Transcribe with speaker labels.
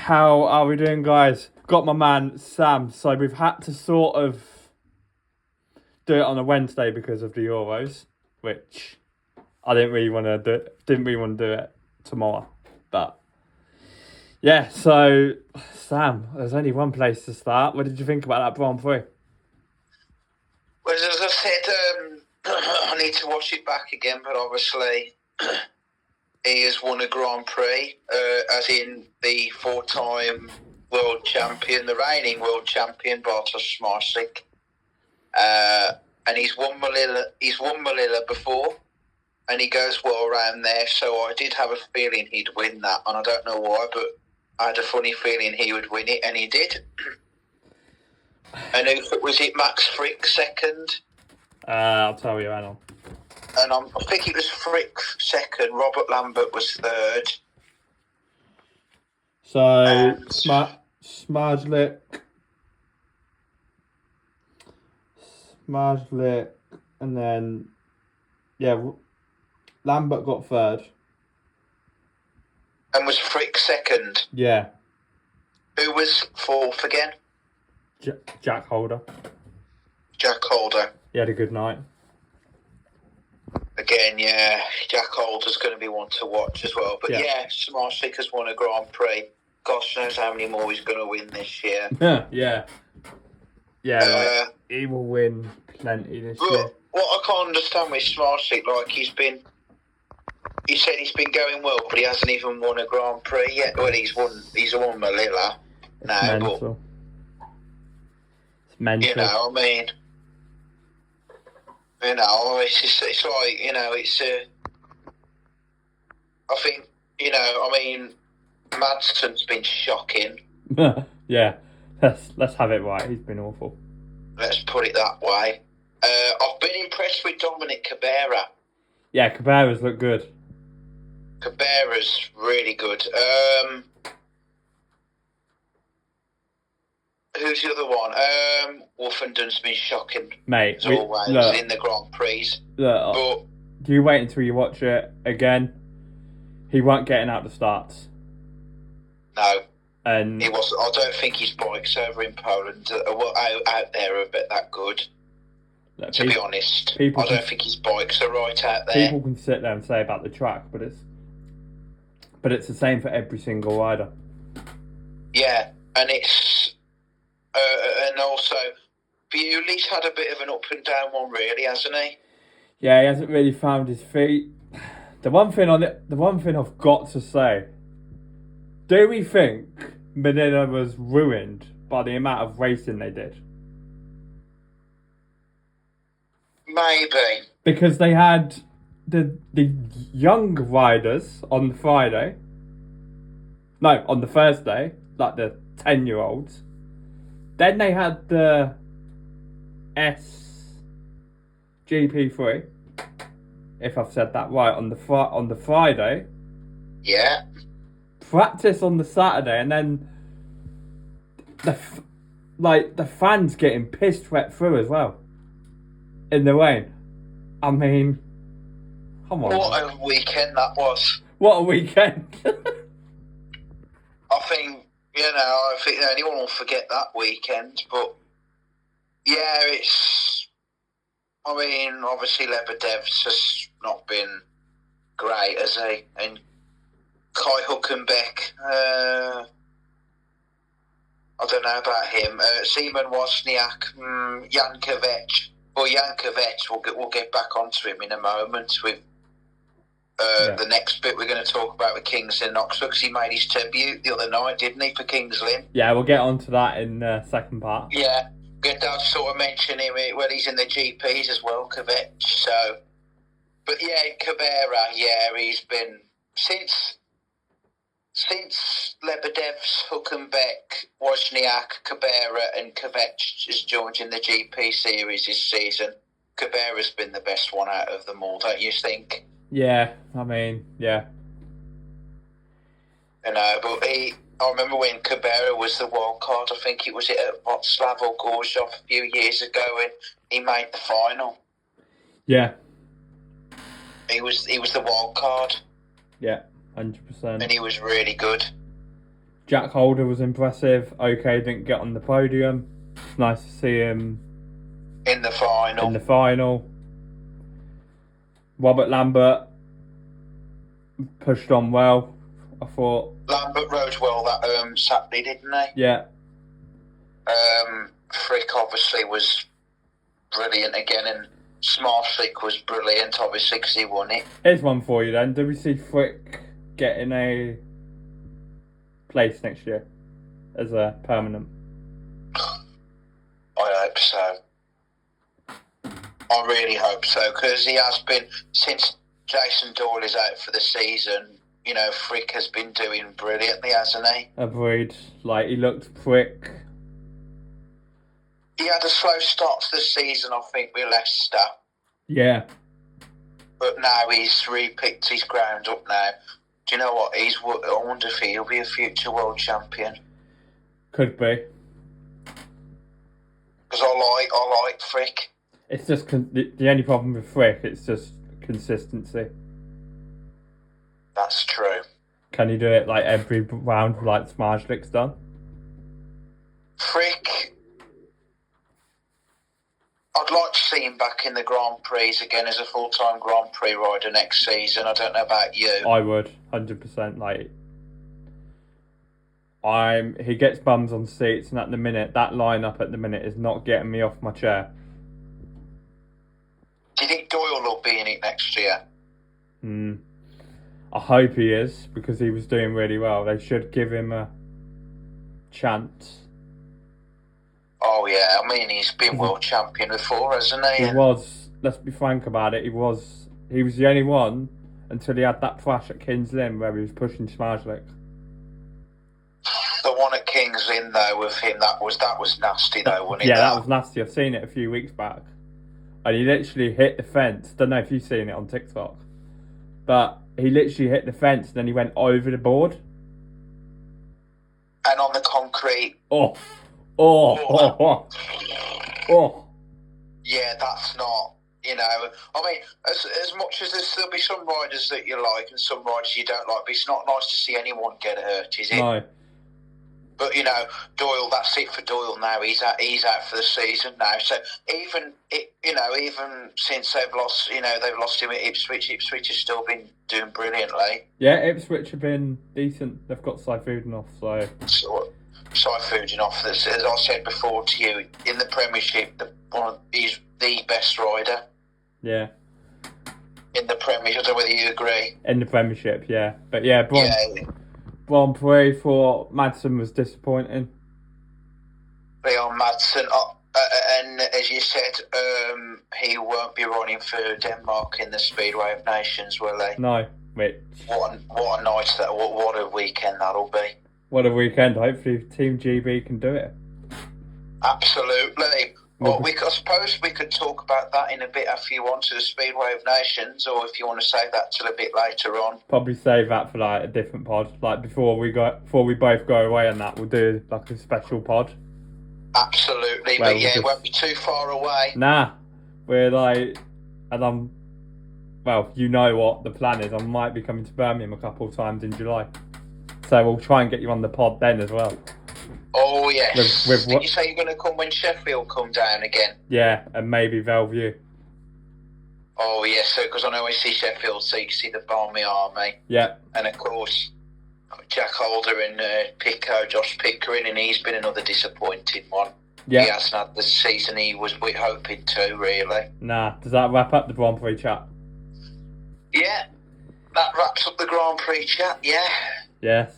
Speaker 1: How are we doing, guys? Got my man Sam. So we've had to sort of do it on a Wednesday because of the Euros, which I didn't really want to do. Didn't really want to do it tomorrow, but yeah. So Sam, there's only one place to start. What did you think about that Grand Prix?
Speaker 2: Well, as I said, I need to watch it back again, but obviously he has won a Grand Prix, as in the four-time world champion, the reigning world champion, Bartosz Smarsik. And he's won Malill before, and he goes well around there, so I did have a feeling he'd win that, and I don't know why, but I had a funny feeling he would win it, and he did. And who was it? Max Frick second?
Speaker 1: I'll tell you, hang on.
Speaker 2: And I think it was Frick second, Robert Lambert was third.
Speaker 1: So, Smarslik, and then, yeah, Lambert got third.
Speaker 2: And was Frick second?
Speaker 1: Yeah.
Speaker 2: Who was fourth again?
Speaker 1: Jack Holder.
Speaker 2: Jack Holder.
Speaker 1: He had a good night.
Speaker 2: Again, yeah, Jack Holder's going to be one to watch as well. But yeah, Smarsik has won a Grand Prix. Gosh knows how many more he's going to win this year.
Speaker 1: Yeah. Yeah, he will win plenty this year.
Speaker 2: What I can't understand with Smarsik, like he said he's been going well, but he hasn't even won a Grand Prix yet. Well, he's won Malill now, but
Speaker 1: it's mental.
Speaker 2: You know, I mean, it's like, it's I think, I mean, Madsen's been shocking.
Speaker 1: Yeah, let's have it right. He's been awful.
Speaker 2: Let's put it that way. I've been impressed with Dominic Cabrera.
Speaker 1: Yeah, Cabrera's look good.
Speaker 2: Cabrera's really good. Who's the other one? Wolfenden's been shocking,
Speaker 1: mate.
Speaker 2: As always in the Grand Prix.
Speaker 1: But do you wait until you watch it again? He weren't getting out the starts.
Speaker 2: No,
Speaker 1: and
Speaker 2: he was. I don't think his bikes over in Poland out there are a bit that good. To be honest, I don't think his bikes are right out there.
Speaker 1: People can sit there and say about the track, but it's the same for every single rider.
Speaker 2: Yeah, and it's. And also, Bewley's had a bit of an up and down one, really, hasn't he?
Speaker 1: Yeah, he hasn't really found his feet. The one thing I've got to say: do we think Manila was ruined by the amount of racing they did?
Speaker 2: Maybe
Speaker 1: because they had the young riders on the Friday. No, on the Thursday, like the 10-year-olds. Then they had the SGP3, if I've said that right, on the Friday.
Speaker 2: Yeah.
Speaker 1: Practice on the Saturday, and then the fans getting pissed wet through as well in the rain. I mean, come on.
Speaker 2: What a weekend that was.
Speaker 1: What a weekend.
Speaker 2: I think anyone will forget that weekend, but yeah, obviously Lebedev's just not been great, has he? And Kai Hülkenberg, I don't know about him. Simon Wozniak, Jankovic. Well, Jankovic, we'll get back onto him in a moment with the next bit we're going to talk about with Kings Lynn Oxford, because he made his debut the other night, didn't he, for Kings Lynn?
Speaker 1: Yeah, we'll get onto that in the second part.
Speaker 2: Yeah, good to sort of mention him when he's in the GPs as well, Kovic. So, but yeah, Cabrera, he's been since Lebedev's, Hülkenberg, Wozniak, Cabrera and Kovic has joined in the GP series this season. Cabrera's been the best one out of them all, don't you think?
Speaker 1: Yeah, I mean, yeah.
Speaker 2: But I remember when Cabrera was the wild card, I think it was at Slavoj Gorzov a few years ago, and he made the final.
Speaker 1: Yeah.
Speaker 2: He was the wild card.
Speaker 1: Yeah, 100%.
Speaker 2: And he was really good.
Speaker 1: Jack Holder was impressive. Okay, didn't get on the podium. It's nice to see him
Speaker 2: in the final.
Speaker 1: in the final. Robert Lambert pushed on well, I thought.
Speaker 2: Lambert rode well that Saturday, didn't he?
Speaker 1: Yeah.
Speaker 2: Frick obviously was brilliant again, and Smarslick was brilliant, obviously, because he won it.
Speaker 1: Here's one for you then. Do we see Frick getting a place next year as a permanent?
Speaker 2: I hope so. I really hope so, because he has been, since Jason Doyle is out for the season, you know, Frick has been doing brilliantly, hasn't he?
Speaker 1: Agreed. Like, he looked Frick.
Speaker 2: He had a slow start to the season, I think, with Leicester.
Speaker 1: Yeah.
Speaker 2: But now he's re-picked his ground up now. Do you know what? I wonder if he'll be a future world champion.
Speaker 1: Could be.
Speaker 2: Because I like Frick.
Speaker 1: It's just the only problem with Frick, it's just consistency.
Speaker 2: That's true.
Speaker 1: Can you do it like every round like Smarslick's done?
Speaker 2: Frick, I'd like to see him back in the Grand Prix again as a full-time Grand Prix rider next season. I don't know about you.
Speaker 1: I would, 100%. Like, he gets bums on seats, and at the minute, that lineup at the minute is not getting me off my chair.
Speaker 2: Do you think Doyle will be in it next year?
Speaker 1: I hope he is, because he was doing really well. They should give him a chance.
Speaker 2: Oh yeah, I mean he's been world champion before, hasn't he?
Speaker 1: He was. Let's be frank about it. He was the only one until he had that crash at King's Lynn where he was pushing Smarslick.
Speaker 2: The one at King's Lynn though with him, that was nasty though, wasn't it?
Speaker 1: Yeah, that was nasty. I've seen it a few weeks back, and he literally hit the fence. Don't know if you've seen it on TikTok, but he literally hit the fence and then he went over the board.
Speaker 2: And on the concrete.
Speaker 1: Oh.
Speaker 2: Yeah, that's not, you know, I mean, as much as there'll be some riders that you like and some riders you don't like, but it's not nice to see anyone get hurt, is it?
Speaker 1: No.
Speaker 2: But, you know, Doyle, that's it for Doyle now. He's out for the season now. So even since they've lost him at Ipswich, Ipswich has still been doing brilliantly.
Speaker 1: Yeah, Ipswich have been decent. They've got Saifudinov, so
Speaker 2: Saifudinov, as I said before to you, in the Premiership, he's the best rider.
Speaker 1: Yeah.
Speaker 2: In the Premiership, I don't know whether you agree.
Speaker 1: In the Premiership, yeah. But yeah, Grand Prix for Madsen was disappointing.
Speaker 2: Leon Madsen, and as you said, he won't be running for Denmark in the Speedway of Nations, will he?
Speaker 1: No, which...
Speaker 2: What a night, what a weekend that'll be.
Speaker 1: What a weekend. Hopefully Team GB can do it.
Speaker 2: Absolutely. Well, I suppose we could talk about that in a bit if you want to the Speedway of Nations, or if you want to save that till a bit later on.
Speaker 1: Probably save that for like a different pod. Like before we both go away on that, we'll do like a special pod.
Speaker 2: Absolutely, but yeah, it won't be too far away.
Speaker 1: Nah, we're like, and you know what the plan is. I might be coming to Birmingham a couple of times in July, so we'll try and get you on the pod then as well.
Speaker 2: Oh yes. Did you say you're going to come when Sheffield come down again?
Speaker 1: Yeah, and maybe Bellevue.
Speaker 2: Oh yes, so because I know I see Sheffield, so you can see the Barmy Army.
Speaker 1: Yeah.
Speaker 2: And of course, Jack Holder and Josh Pickering, and he's been another disappointing one. Yeah. He hasn't had the season he was hoping to, really.
Speaker 1: Nah, does that wrap up the Grand Prix chat?
Speaker 2: Yeah, that wraps up the Grand Prix chat, yeah.
Speaker 1: Yes.